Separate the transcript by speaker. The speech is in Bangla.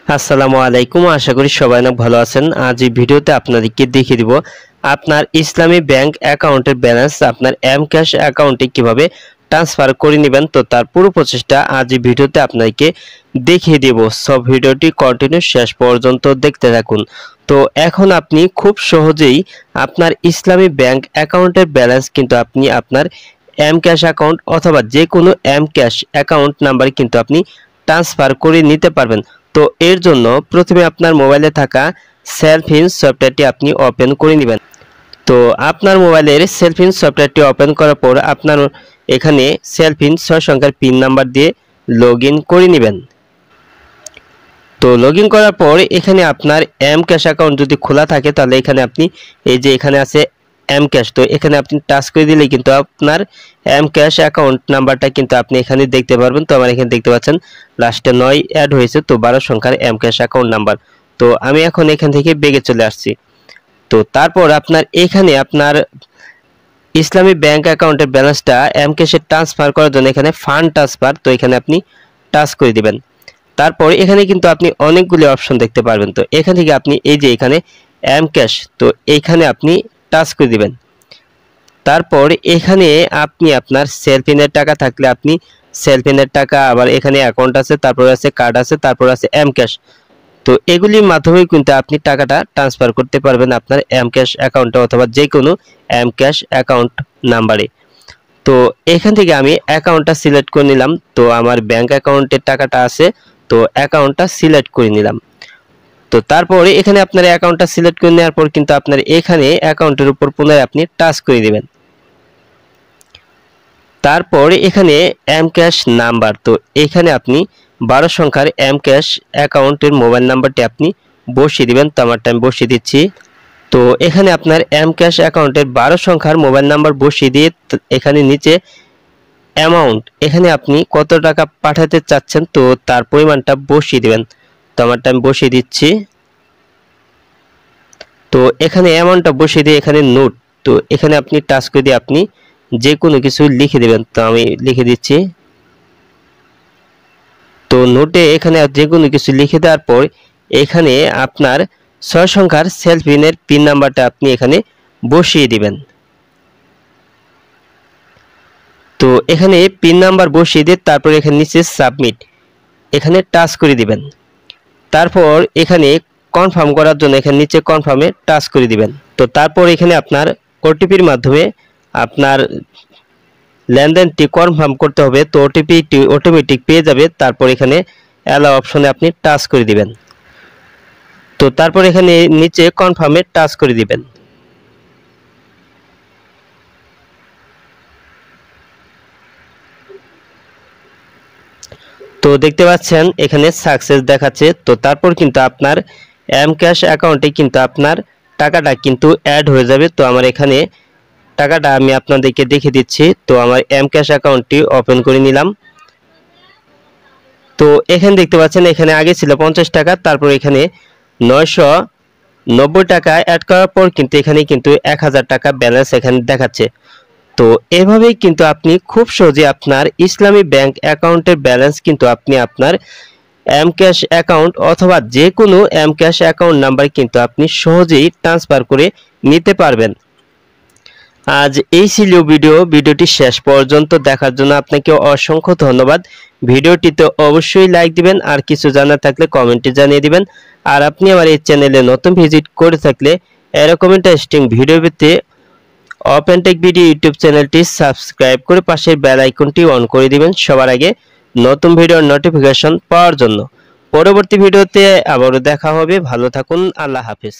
Speaker 1: আসসালামু আলাইকুম। আশা করি সবাই অনেক ভালো আছেন। আজ এই ভিডিওতে আপনাদেরকে দেখিয়ে দিব আপনার ইসলামী ব্যাংক অ্যাকাউন্টের ব্যালেন্স আপনার এম ক্যাশ অ্যাকাউন্টে কিভাবে ট্রান্সফার করে নেবেন। তো তার পুরো প্রসেসটা আজ এই ভিডিওতে আপনাদেরকে দেখিয়ে দেব। সব ভিডিওটি কন্টিনিউ শেষ পর্যন্ত দেখতে থাকুন। তো এখন আপনি খুব সহজেই আপনার ইসলামী ব্যাংক অ্যাকাউন্টের ব্যালেন্স কিন্তু আপনি আপনার এম ক্যাশ অ্যাকাউন্ট অথবা যে কোনো এম ক্যাশ অ্যাকাউন্ট নাম্বারে কিন্তু আপনি ট্রান্সফার করে নিতে পারবেন। তো এর জন্য প্রথমে আপনার মোবাইলে থাকা সেলফিন সফটওয়্যারটি আপনি ওপেন করে নেবেন। তো আপনার মোবাইলের সেলফিন সফটওয়্যারটি ওপেন করার পর আপনার এখানে সেলফিন 6 সংখ্যার পিন নাম্বার দিয়ে লগইন করে নেবেন। তো লগইন করার পর এখানে আপনার এম ক্যাশ অ্যাকাউন্ট যদি খোলা থাকে তাহলে এখানে আপনি এই যে এখানে আছে এম ক্যাশ, তো এখানে আপনি টাচ করে দিলে কিন্তু আপনার এম ক্যাশ অ্যাকাউন্ট নাম্বারটা কিন্তু আপনি এখানে দেখতে পারবেন। তো আমার এখানে দেখতে পাচ্ছেন লাস্টে 9 অ্যাড হয়েছে, তো 12 সংখ্যার এম ক্যাশ অ্যাকাউন্ট নাম্বার। তো আমি এখন এখান থেকে বেগে চলে আসছি। তো তারপর আপনার এখানে আপনার ইসলামী ব্যাংক অ্যাকাউন্টের ব্যালেন্সটা এম ক্যাশে ট্রান্সফার করার জন্য এখানে ফান্ড ট্রান্সফার, তো এখানে আপনি টাচ করে দিবেন। তারপর এখানে কিন্তু আপনি অনেকগুলি অপশন দেখতে পারবেন। তো এখান থেকে আপনি এই যে এখানে এম ক্যাশ, তো এইখানে আপনি টাচ করে দিবেন। তারপর এখানে আপনি আপনার সেলফিনের টাকা থাকলে আপনি সেলফিনের টাকা, আবার এখানে অ্যাকাউন্ট আছে, তারপর আছে কার্ড আছে, তারপর আছে এম ক্যাশ। তো এগুলির মাধ্যমে কিন্তু আপনি টাকাটা ট্রান্সফার করতে পারবেন আপনার এম ক্যাশ অ্যাকাউন্টে অথবা যে কোনো এম ক্যাশ অ্যাকাউন্ট নাম্বারে। তো এখান থেকে আমি অ্যাকাউন্টটা সিলেক্ট করে নিলাম। তো আমার ব্যাংক অ্যাকাউন্টের টাকাটা আছে, তো অ্যাকাউন্টটা সিলেক্ট করে নিলাম। তো তারপরে এখানে আপনার অ্যাকাউন্টটা সিলেক্ট করে নেওয়ার পর কিন্তু আপনার এখানে অ্যাকাউন্টের উপর পুনরায় আপনি টাচ করে দিবেন। তারপর এখানে এম ক্যাশ নাম্বার, তো এখানে আপনি 12 সংখ্যার এম ক্যাশ অ্যাকাউন্টের মোবাইল নাম্বারটি আপনি বসিয়ে দিবেন। তো আমারটা আমি বসিয়ে দিচ্ছি। তো এখানে আপনার এম ক্যাশ অ্যাকাউন্টের 12 সংখ্যার মোবাইল নাম্বার বসিয়ে দিয়ে এখানে নিচে অ্যামাউন্ট, এখানে আপনি কত টাকা পাঠাতে চাচ্ছেন তো তার পরিমাণটা বসিয়ে দিবেন। তো আমারটা আমি বসিয়ে দিচ্ছি। তো এখানে অ্যামাউন্টটা বসিয়ে দিয়ে এখানে নোট, তো এখানে আপনি টাচ করে দিয়ে আপনি যে কোনো কিছু লিখে দিবেন। তো আমি লিখে দিচ্ছি। তো নোটে এখানে যে কোনো কিছু লিখে দেওয়ার পর এখানে আপনার 6 সংখ্যার সেলফিনের পিন নাম্বারটা আপনি এখানে বসিয়ে দিবেন। তো এখানে পিন নাম্বার বসিয়ে দিয়ে তারপর এখানে নিচে সাবমিট, এখানে টাচ করে দিবেন। তারপর এখানে কনফার্ম করার জন্য এখানে নিচে কনফার্মে টাচ করে দিবেন। তো তারপর এখানে আপনার ওটিপির মাধ্যমে আপনার লেনদেনটি কনফার্ম করতে হবে। তো ওটিপিটি অটোমেটিক পেয়ে যাবে। তারপর এখানে অ্যালাউ অপশনে আপনি টাচ করে দিবেন। তো তারপর এখানে নিচে কনফার্মে টাচ করে দিবেন। তো দেখতে পাচ্ছেন এখানে সাকসেস দেখাচ্ছে। তো তারপর কিন্তু আপনার এম ক্যাশ অ্যাকাউন্টে কিন্তু আপনার টাকাটা কিন্তু অ্যাড হয়ে যাবে। তো আমার এখানে টাকাটা আমি আপনাদেরকে দেখে দিচ্ছি। তো আমার এম ক্যাশ অ্যাকাউন্টটি ওপেন করে নিলাম। তো এখানে দেখতে পাচ্ছেন এখানে আগে ছিল 50 টাকা, তারপর এখানে 990 টাকা অ্যাড করার পর কিন্তু এখানে কিন্তু 1000 টাকা ব্যালেন্স এখানে দেখাচ্ছে। তো এভাবেই কিন্তু আপনি খুব সহজে আপনার ইসলামী ব্যাংক অ্যাকাউন্টের ব্যালেন্স কিন্তু আপনি আপনার এম ক্যাশ অ্যাকাউন্ট অথবা যে কোনো এম ক্যাশ অ্যাকাউন্ট নাম্বার কিন্তু আপনি সহজেই ট্রান্সফার করে নিতে পারবেন। আজ এই ছিল ভিডিওটি শেষ পর্যন্ত দেখার জন্য আপনাকে অসংখ্য ধন্যবাদ। ভিডিওটিতে অবশ্যই লাইক দিবেন, আর কিছু জানার থাকলে কমেন্টে জানিয়ে দিবেন। আর আপনি আমার এই চ্যানেলে নতুন ভিজিট করে থাকলে এরকম ইন্টারেস্টিং ভিডিও পেতে ওপেন টেক ভিডিও ইউটিউব চ্যানেলটি সাবস্ক্রাইব করে পাশের বেল আইকনটি অন করে দিবেন সবার আগে নতুন ভিডিওর নোটিফিকেশন পাওয়ার জন্য। পরবর্তী ভিডিওতে আবারও দেখা হবে। ভালো থাকুন। আল্লাহ হাফেজ।